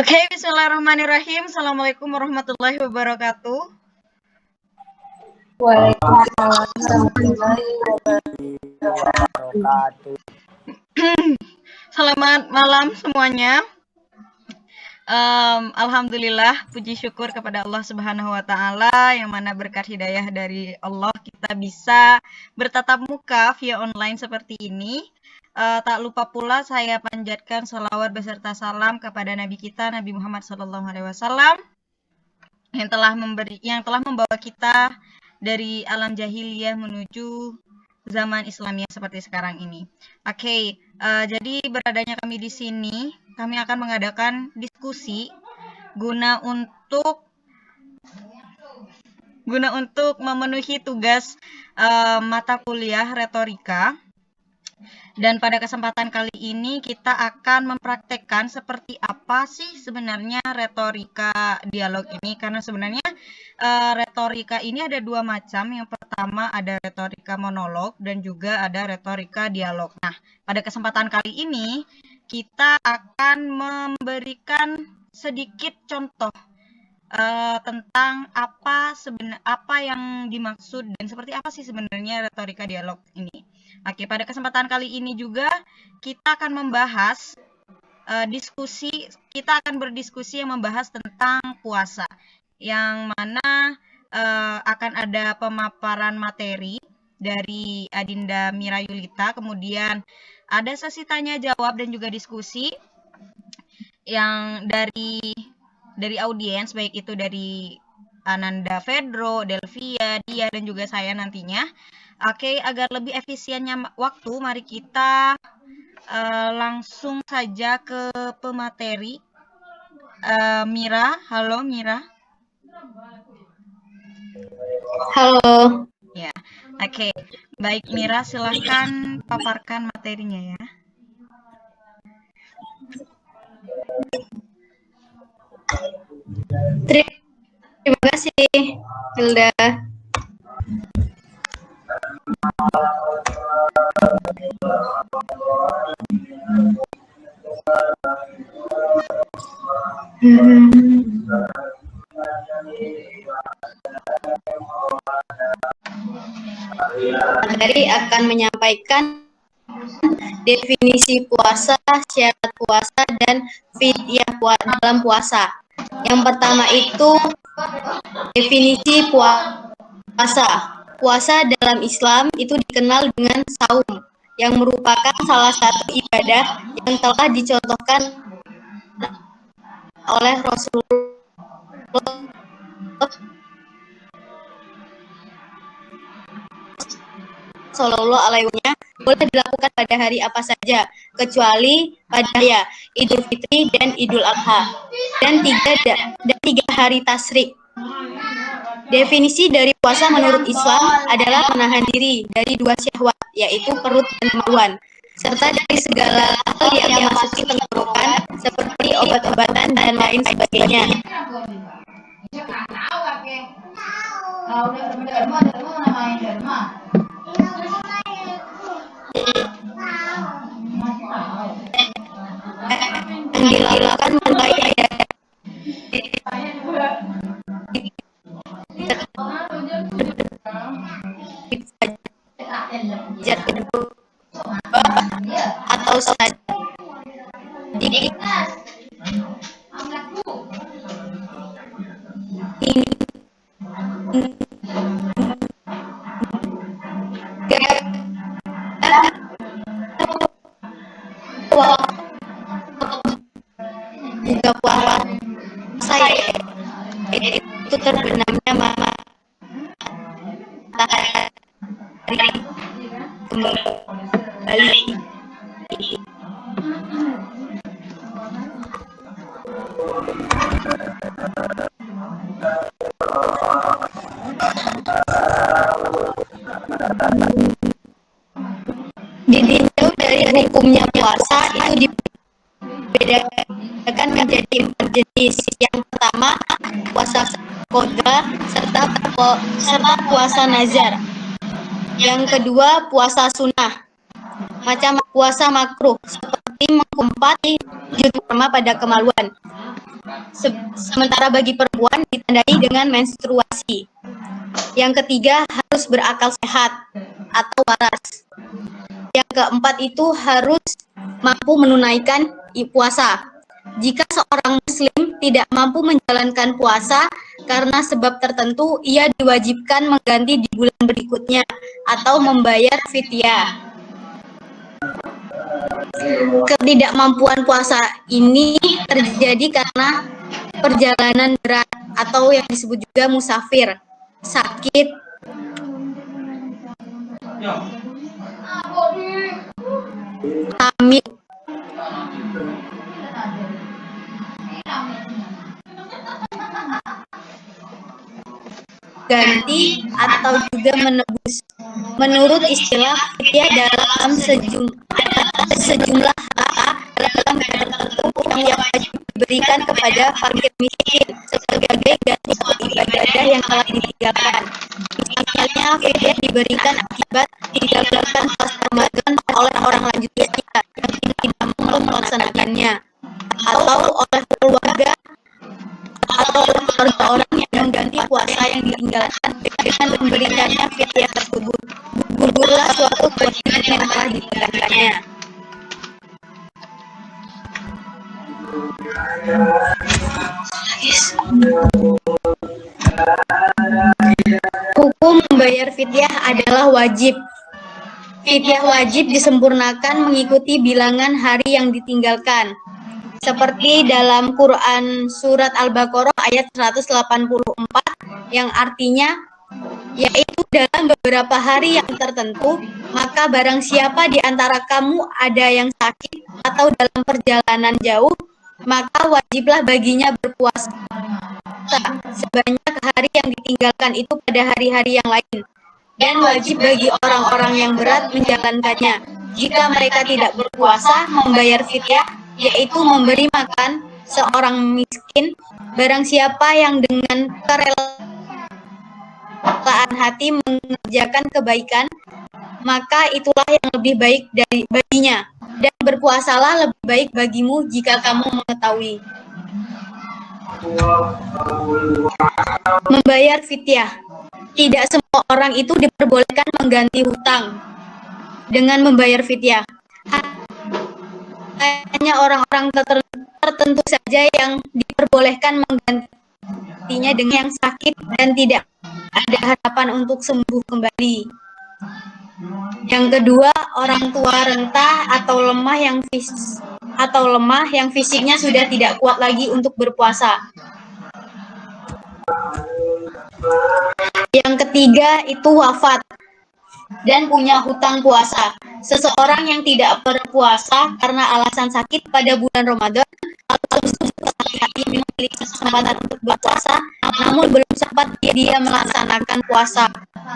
Oke, bismillahirrahmanirrahim. Assalamualaikum warahmatullahi wabarakatuh. Waalaikumsalam warahmatullahi wabarakatuh. Selamat malam semuanya. Alhamdulillah, puji syukur kepada Allah Subhanahu wa Ta'ala, yang mana berkat hidayah dari Allah kita bisa bertatap muka via online seperti ini. Tak lupa pula saya panjatkan sholawat beserta salam kepada Nabi kita, Nabi Muhammad SAW, yang telah membawa kita dari alam jahiliyah menuju zaman Islamiyah seperti sekarang ini. Oke, jadi beradanya kami di sini, kami akan mengadakan diskusi guna untuk memenuhi tugas mata kuliah retorika. Dan pada kesempatan kali ini kita akan mempraktekkan seperti apa sih sebenarnya retorika dialog ini, karena sebenarnya retorika ini ada dua macam. Yang pertama ada retorika monolog dan juga ada retorika dialog. Nah, pada kesempatan kali ini kita akan memberikan sedikit contoh tentang apa yang dimaksud dan seperti apa sih sebenarnya retorika dialog ini. Oke, pada kesempatan kali ini juga kita akan membahas kita akan berdiskusi yang membahas tentang puasa, yang mana akan ada pemaparan materi dari Adinda Mira Yulita, kemudian ada sesi tanya jawab dan juga diskusi yang dari audiens, baik itu dari Ananda Fedro, Delvia, Dia, dan juga saya nantinya. Oke, agar lebih efisiennya waktu, mari kita langsung saja ke pemateri. Mira, halo Mira. Halo. Ya, oke. Baik Mira, silahkan paparkan materinya ya. Terima kasih, Hilda. Materi akan menyampaikan definisi puasa, syarat puasa, dan fidyah dalam puasa. Yang pertama itu definisi puasa. Puasa dalam Islam itu dikenal dengan saum, yang merupakan salah satu ibadah yang telah dicontohkan oleh Rasulullah Sallallahu Alaihi Wasallam, boleh dilakukan pada hari apa saja kecuali pada hari Idul Fitri dan Idul Adha, dan tiga hari tasyrik. Definisi dari puasa menurut Islam adalah menahan diri dari dua syahwat, yaitu perut dan kemaluan, serta dari segala hal yang memasuki tenggorokan seperti obat-obatan dan lain sebagainya. Yang dilakukan tanpa atau saja juga puasa itu terbenamnya matahari kembali. Ditinjau dari hukumnya puasa itu dibedakan menjadi 4 jenis. Yang pertama puasa qadha serta puasa nazar. Yang kedua puasa sunnah, macam puasa makruh seperti mengumpat judul pada kemaluan. Sementara bagi perempuan ditandai dengan menstruasi. Yang ketiga, harus berakal sehat atau waras. Yang keempat itu harus mampu menunaikan puasa. Jika seorang muslim tidak mampu menjalankan puasa karena sebab tertentu, ia diwajibkan mengganti di bulan berikutnya atau membayar fidyah. Ketidakmampuan puasa ini terjadi karena perjalanan berat atau yang disebut juga musafir, sakit, hamil, ganti atau juga menebus. Menurut istilah fidyah dalam sejumlah harta dalam kadar tertentu yang wajib diberikan kepada fakir miskin sebagai ganti ibadah yang telah ditinggalkan. Misalnya fidyah diberikan akibat digagalkan puasa Ramadan oleh orang lanjut usia yang tidak mampu melaksanakannya, atau oleh keluarga orang yang mengganti puasa yang ditinggalkan dengan memberikannya fidyah tersebut. Gugurlah suatu kewajiban yang telah ditinggalkannya. Hukum membayar fidyah adalah wajib. Fidyah wajib disempurnakan mengikuti bilangan hari yang ditinggalkan. Seperti dalam Quran Surat Al-Baqarah ayat 184 yang artinya yaitu dalam beberapa hari yang tertentu, maka barang siapa di antara kamu ada yang sakit atau dalam perjalanan jauh, maka wajiblah baginya berpuasa sebanyak hari yang ditinggalkan itu pada hari-hari yang lain. Dan wajib bagi orang-orang yang berat menjalankannya. Jika mereka tidak berpuasa, membayar fidyah, yaitu memberi makan seorang miskin. Barang siapa yang dengan kerelaan hati mengerjakan kebaikan, maka itulah yang lebih baik dari baginya. Dan berpuasalah lebih baik bagimu jika kamu mengetahui. Membayar fidyah. Tidak semua orang itu diperbolehkan mengganti hutang dengan membayar fidyah. Hanya orang-orang tertentu saja yang diperbolehkan menggantinya dengan yang sakit dan tidak ada harapan untuk sembuh kembali. Yang kedua, orang tua renta atau lemah yang fisiknya sudah tidak kuat lagi untuk berpuasa. Yang ketiga itu wafat dan punya hutang puasa. Seseorang yang tidak berpuasa karena alasan sakit pada bulan Ramadan, lalu hati memiliki kesempatan untuk berpuasa, namun belum sempat dia melaksanakan puasa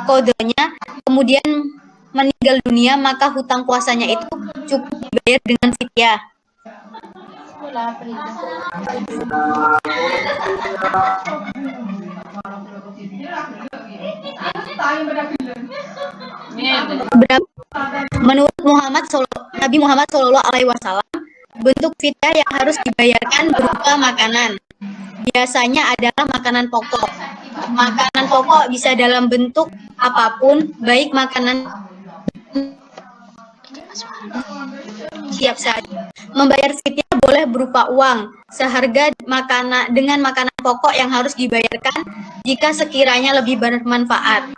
kodenya, kemudian meninggal dunia, maka hutang puasanya itu cukup dibayar dengan fidyah. Menurut Nabi Muhammad SAW, bentuk fidyah yang harus dibayarkan berupa makanan. Biasanya adalah makanan pokok. Makanan pokok bisa dalam bentuk apapun, baik makanan siap saja. Membayar fidyah boleh berupa uang seharga dengan makanan pokok yang harus dibayarkan jika sekiranya lebih bermanfaat.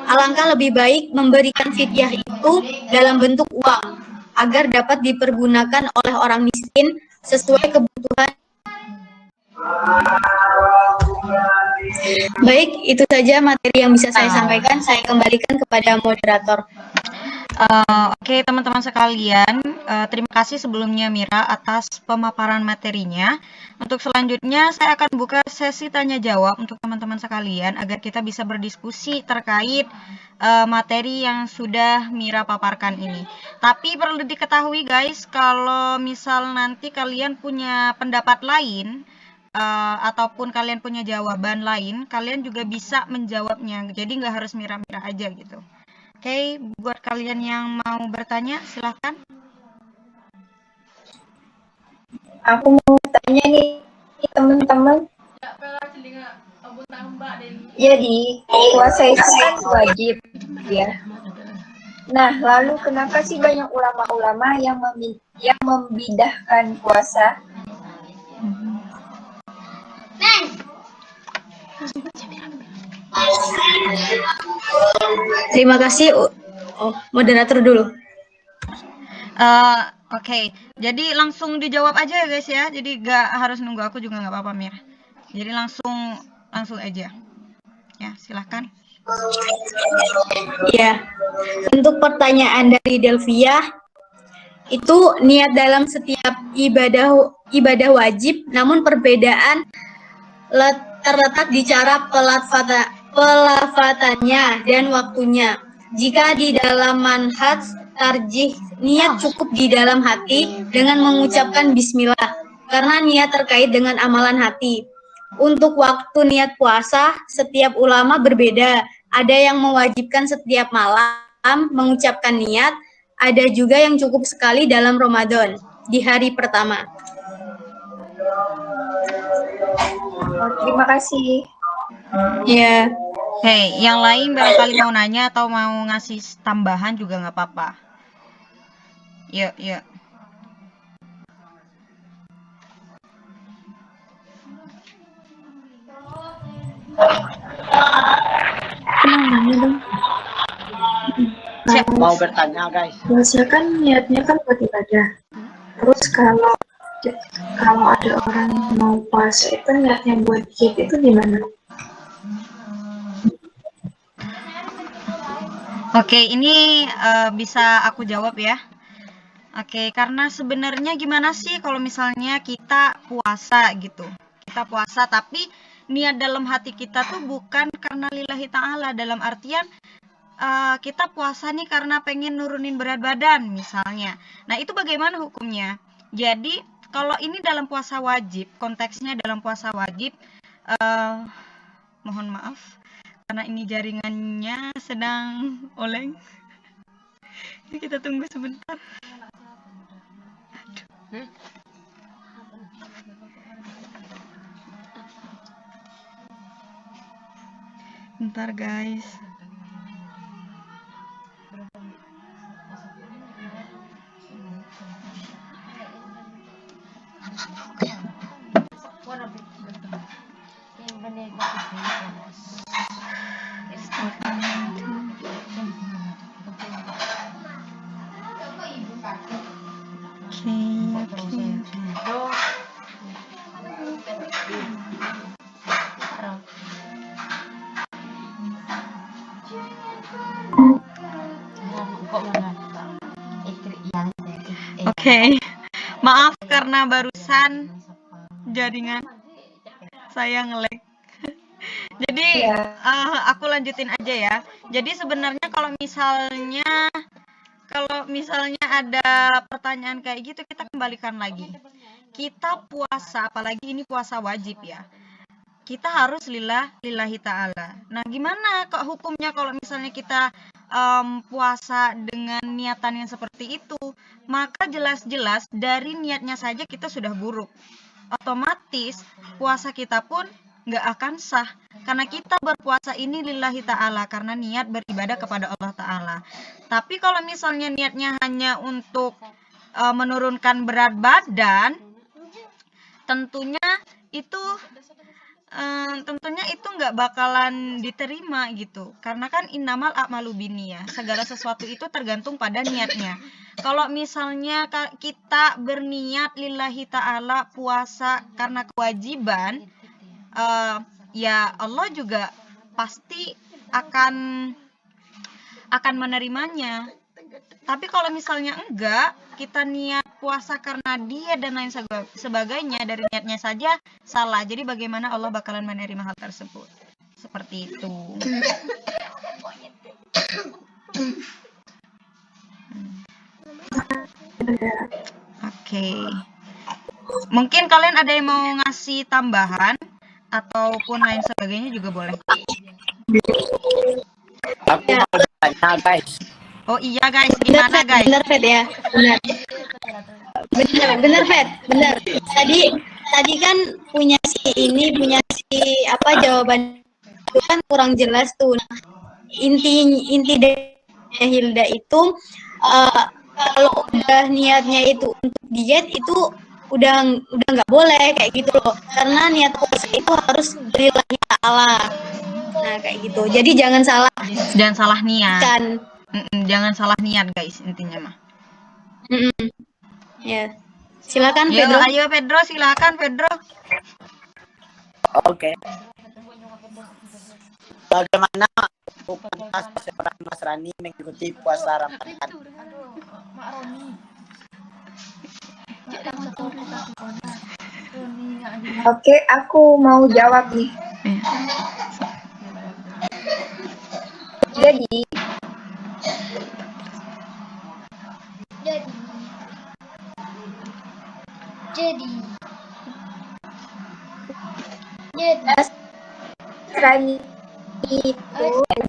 Alangkah lebih baik memberikan fidyah itu dalam bentuk uang agar dapat dipergunakan oleh orang miskin sesuai kebutuhan. Baik, itu saja materi yang bisa saya sampaikan. Saya kembalikan kepada moderator. Oke, teman-teman sekalian, terima kasih sebelumnya Mira atas pemaparan materinya. Untuk selanjutnya saya akan buka sesi tanya jawab untuk teman-teman sekalian agar kita bisa berdiskusi terkait materi yang sudah Mira paparkan ini. Tapi perlu diketahui guys, kalau misal nanti kalian punya pendapat lain ataupun kalian punya jawaban lain, kalian juga bisa menjawabnya. Jadi nggak harus Mira-Mira aja gitu. Oke, buat kalian yang mau bertanya, silahkan. Aku mau tanya nih, teman-teman. Jadi puasa itu kan wajib, ya. Nah, lalu kenapa sih banyak ulama-ulama yang membidahkan puasa? Terima kasih. Moderator dulu. Oke. Jadi langsung dijawab aja ya guys ya. Jadi gak harus nunggu aku juga nggak apa-apa Mir. Jadi langsung aja. Ya silahkan. Ya, untuk pertanyaan dari Delvia, itu niat dalam setiap ibadah wajib, namun perbedaan terletak di cara pelafatannya dan waktunya. Jika di dalam manhaj tarjih, niat cukup di dalam hati dengan mengucapkan bismillah, karena niat terkait dengan amalan hati. Untuk waktu niat puasa, setiap ulama berbeda. Ada yang mewajibkan setiap malam mengucapkan niat, ada juga yang cukup sekali dalam Ramadan, di hari pertama. Terima kasih. Ya. Hey, yang lain barangkali mau nanya atau mau ngasih tambahan juga nggak apa-apa. Yuk. Mau bertanya guys. Puasa kan niatnya kan buat ibadah. Terus kalau ada orang mau puasa itu niatnya buat hit itu gimana? Oke, ini bisa aku jawab ya. Oke, karena sebenarnya gimana sih kalau misalnya kita puasa gitu. Kita puasa tapi niat dalam hati kita tuh bukan karena lillahi ta'ala, dalam artian kita puasa nih karena pengen nurunin berat badan misalnya. Nah, itu bagaimana hukumnya? Jadi, kalau ini dalam puasa wajib, konteksnya dalam puasa wajib, mohon maaf karena ini jaringannya sedang oleng. Jadi kita tunggu sebentar. Bentar guys. Oke. Maaf karena barusan jaringan saya nge-lag. Jadi aku lanjutin aja ya. Jadi sebenarnya kalau misalnya ada pertanyaan kayak gitu, kita kembalikan lagi. Kita puasa, apalagi ini puasa wajib ya. Kita harus lillahi ta'ala. Nah, gimana kok hukumnya kalau misalnya kita puasa dengan niatan yang seperti itu? Maka jelas-jelas dari niatnya saja kita sudah buruk. Otomatis puasa kita pun nggak akan sah. Karena kita berpuasa ini lillahi ta'ala, karena niat beribadah kepada Allah ta'ala. Tapi kalau misalnya niatnya hanya untuk menurunkan berat badan, tentunya itu nggak bakalan diterima gitu, karena kan innamal a'malu binniyah, segala sesuatu itu tergantung pada niatnya. Kalau misalnya kita berniat lillahi ta'ala puasa karena kewajiban, ya Allah juga pasti akan menerimanya. Tapi kalau misalnya enggak, kita niat puasa karena dia dan lain sebagainya, dari niatnya saja salah. Jadi bagaimana Allah bakalan menerima hal tersebut? Seperti itu. Oke. Mungkin kalian ada yang mau ngasih tambahan ataupun lain sebagainya juga boleh. Aku mau bertanya guys. Oh iya guys, gimana guys? Benar Fed ya, benar. Benar Fed, benar. Tadi tadi kan punya si apa jawaban itu kan kurang jelas tuh. Nah, inti dari Hilda itu kalau udah niatnya itu untuk diet itu udah nggak boleh kayak gitu loh, karena niat puasa itu harus lillahi ta'ala. Nah kayak gitu, jadi jangan salah niat. kan. Jangan salah niat guys, intinya mah. Ya, silakan Yo, Pedro. ayo Pedro, silakan Pedro. Oke. Bagaimana hukum seorang Nasrani mengikuti puasa Ramadan? Oke, aku mau jawab nih. Jadi Nasrani itu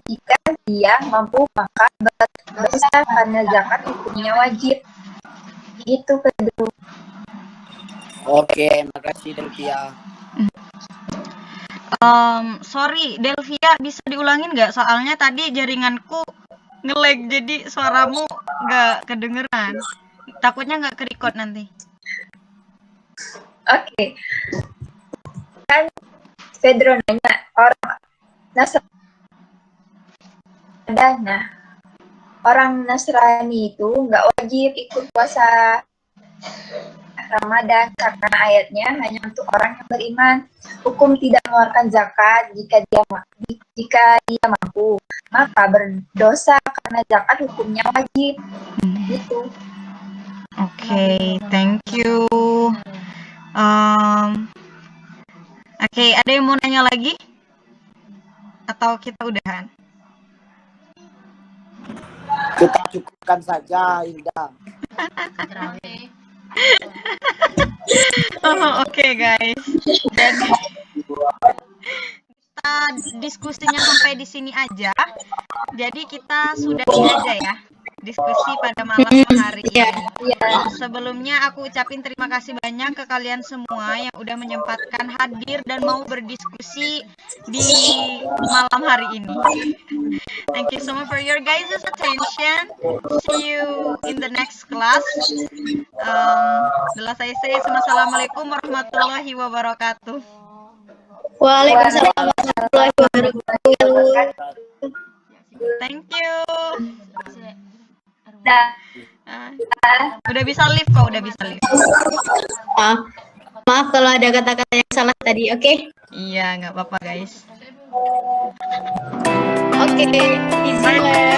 jika dia mampu maka berdosa karena zakat hukumnya wajib. Itu Pedro. Oke, makasih Delvia. Sorry Delvia, bisa diulangin nggak? Soalnya tadi jaringanku nge-lag, jadi suaramu nggak kedengeran. Takutnya nggak ke-record nanti. Oke. Kan Pedro nanya orang Nasrani. Nah, orang Nasrani itu nggak wajib ikut puasa Ramadan karena ayatnya hanya untuk orang yang beriman. Hukum tidak mengeluarkan zakat jika dia mampu, maka berdosa karena zakat hukumnya wajib. Gitu. Oke, thank you. Oke, ada yang mau nanya lagi? Atau kita udahan? Kita cukupkan saja, Hilda. Oke, guys. Jadi kita diskusinya sampai di sini aja. Jadi kita sudahi aja ya diskusi pada malam hari ini. Sebelumnya aku ucapin terima kasih banyak ke kalian semua yang udah menyempatkan hadir dan mau berdiskusi di malam hari ini. Thank you so much for your guys' attention. See you in the next class. Saya say assalamualaikum warahmatullahi wabarakatuh. Waalaikumsalam warahmatullahi wabarakatuh. Thank you. Dah. Udah bisa live kok, udah bisa live. Maaf kalau ada kata-kata yang salah tadi, oke? Iya, nggak apa-apa guys. Oke, izin.